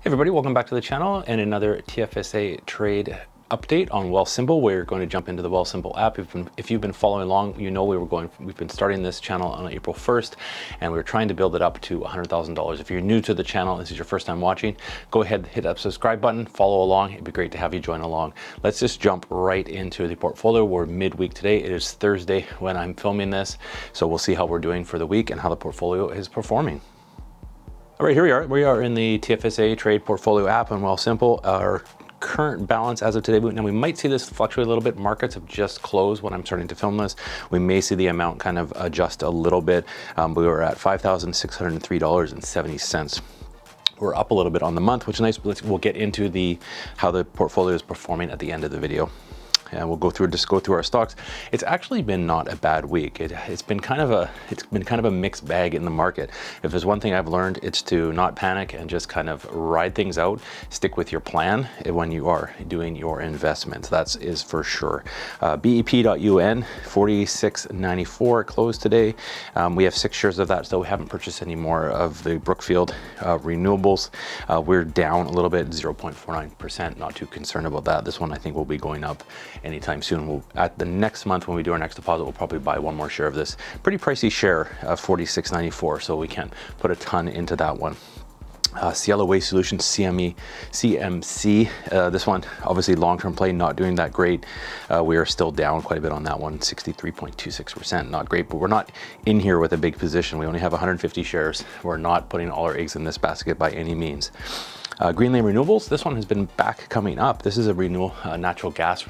Hey everybody, welcome back to the channel and another TFSA trade update on Wealthsimple. We're going to jump into the Wealthsimple app. If you've been following along, you know we've been starting this channel on April 1st, and we're trying to build it up to $100,000. If you're new to the channel, this is your first time watching, go ahead, hit that subscribe button, follow along. It'd be great to have you join along. Let's just jump right into the portfolio. We're midweek today. It is Thursday when I'm filming this, so we'll see how we're doing for the week and how the portfolio is performing. All right, here we are. We are in the TFSA Trade Portfolio app on Wealthsimple. Our current balance as of today, now we might see this fluctuate a little bit. Markets have just closed when I'm starting to film this. We may see the amount kind of adjust a little bit. We were at $5,603.70. We're up a little bit on the month, which is nice. We'll get into how the portfolio is performing at the end of the video. And we'll go through our stocks. It's actually been not a bad week. It's been kind of a mixed bag in the market. If there's one thing I've learned, it's to not panic and just kind of ride things out. Stick with your plan when you are doing your investments. That is for sure. BEP.UN 46.94 closed today. We have 6 shares of that, so we haven't purchased any more of the Brookfield Renewables. We're down a little bit, 0.49%. Not too concerned about that. This one I think will be going up anytime soon. At the next month when we do our next deposit, we'll probably buy one more share of this pretty pricey share of 46.94, so we can't put a ton into that one. Cielo Waste Solutions, CMC. This one, obviously long-term play, not doing that great. We are still down quite a bit on that one, 63.26%. Not great, but we're not in here with a big position. We only have 150 shares. We're not putting all our eggs in this basket by any means. Greenlane Renewables, this one has been back coming up. This is a renewable natural gas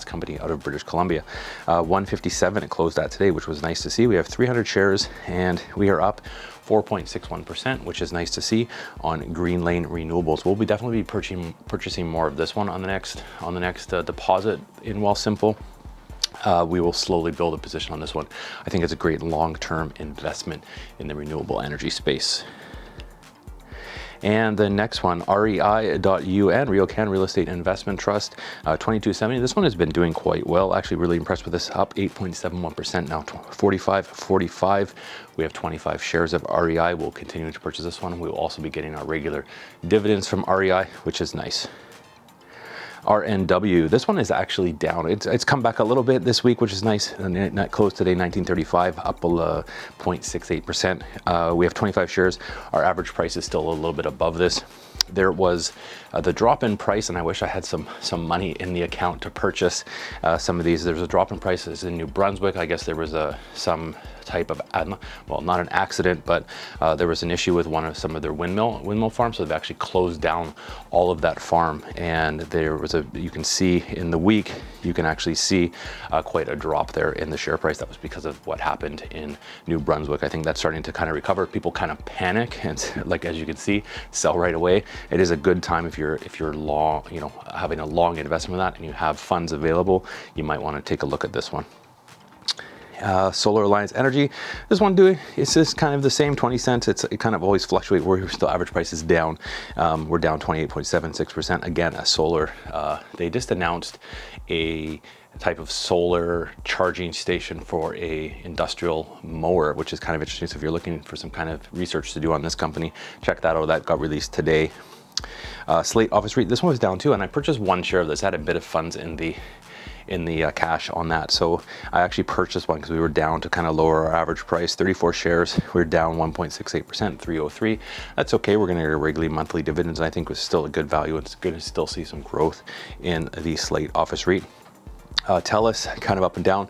company out of British Columbia. 157, it closed at today, which was nice to see. We have 300 shares and we are up 4.61%, which is nice to see on Greenlane Renewables. We'll definitely be purchasing more of this one on the next deposit in Wealthsimple. We will slowly build a position on this one. I think it's a great long-term investment in the renewable energy space. And the next one, REI.UN, RioCan Real Estate Investment Trust, 2270. This one has been doing quite well. Actually, really impressed with this, up 8.71% now, 45.45. We have 25 shares of REI. We'll continue to purchase this one. We will also be getting our regular dividends from REI, which is nice. RNW, this one is actually down. It's come back a little bit this week, which is nice. And it closed today 1935, up 0.68%. We have 25 shares. Our average price is still a little bit above this. There was the drop in price, and I wish I had some money in the account to purchase some of these. There's a drop in prices in New Brunswick. I guess there was some type of, well, not an accident, but there was an issue with some of their windmill farms, so they've actually closed down all of that farm. And there was you can see in the week, you can actually see quite a drop there in the share price. That was because of what happened in New Brunswick. I think that's starting to kind of recover. People kind of panic, and like as you can see, sell right away. It is a good time if you're long, having a long investment with that, and you have funds available. You might want to take a look at this one. Solar Alliance Energy, this one it's just kind of the same, 20 cents. It kind of always fluctuates. We're still, average price is down. We're down 28.76%. Again, a solar, they just announced a type of solar charging station for a industrial mower, which is kind of interesting. So if you're looking for some kind of research to do on this company, check that out. That got released today. Slate Office REIT, this one was down too, and I purchased one share of this. I had a bit of funds in the cash on that, so I actually purchased one because we were down to kind of lower our average price. 34 shares, we're down 1.68%, 303. That's okay. We're going to get regularly monthly dividends, and I think it was still a good value. It's good to still see some growth in the Slate Office REIT. Telus, kind of up and down,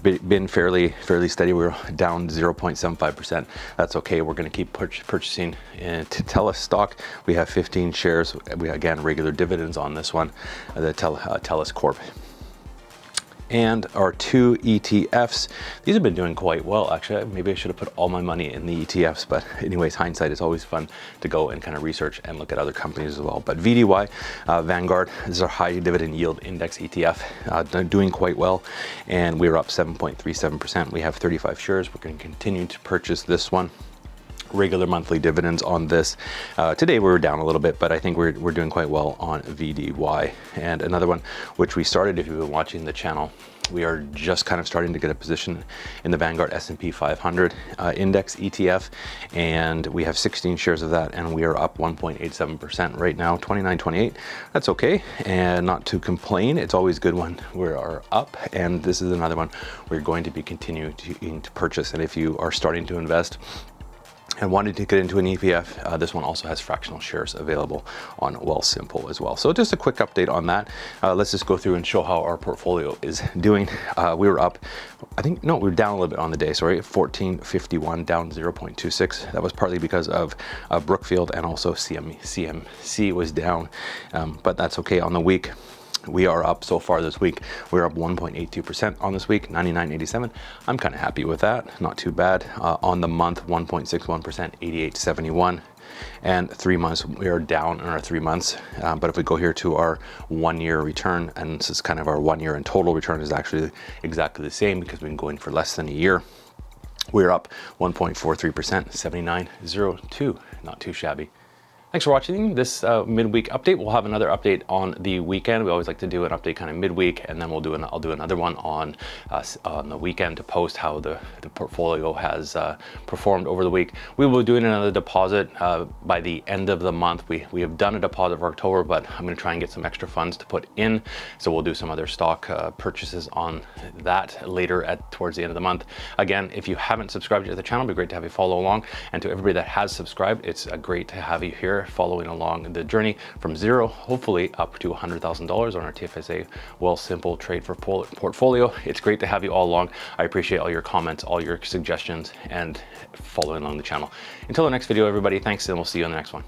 been fairly steady. We're down 0.75%. That's okay. We're going to keep purchasing Telus stock. We have 15 shares. We again regular dividends on this one, the Telus Corp. And our 2 ETFs, these have been doing quite well. Actually, maybe I should have put all my money in the ETFs, but anyways, hindsight is always fun to go and kind of research and look at other companies as well. But VDY, Vanguard, this is our high dividend yield index ETF, doing quite well. And we're up 7.37%. We have 35 shares. We're going to continue to purchase this one. regular monthly dividends on this. Today we were down a little bit, but I think we're doing quite well on VDY. And another one, which we started, if you've been watching the channel, we are just kind of starting to get a position in the Vanguard S&P 500 Index ETF, and we have 16 shares of that, and we are up 1.87% right now, 29.28. That's okay, and not to complain. It's always good when we are up, and this is another one we're going to be continuing to purchase. And if you are starting to invest and wanted to get into an ETF, this one also has fractional shares available on Wealthsimple as well. So just a quick update on that. Let's just go through and show how our portfolio is doing. We were up, we were down a little bit on the day, sorry, 1451, down 0.26. That was partly because of Brookfield, and also CMC was down, but that's okay. On the week, we are up so far this week. We're up 1.82% on this week, 99.87. I'm kind of happy with that. Not too bad. On the month, 1.61%, 88.71. And 3 months, we are down in our 3 months. But if we go here to our 1 year return, and this is kind of our 1 year and total return is actually exactly the same because we've been going for less than a year. We're up 1.43%, 79.02. Not too shabby. Thanks for watching this midweek update. We'll have another update on the weekend. We always like to do an update kind of midweek, and then I'll do another one on the weekend to post how the portfolio has performed over the week. We will be doing another deposit by the end of the month. We have done a deposit for October, but I'm going to try and get some extra funds to put in. So we'll do some other stock purchases on that later towards the end of the month. Again, if you haven't subscribed to the channel, it'd be great to have you follow along. And to everybody that has subscribed, it's great to have you here following along the journey from zero, hopefully up to $100,000 on our TFSA Wealthsimple Trade Portfolio. It's great to have you all along. I appreciate all your comments, all your suggestions, and following along the channel. Until the next video, everybody, thanks, and we'll see you on the next one.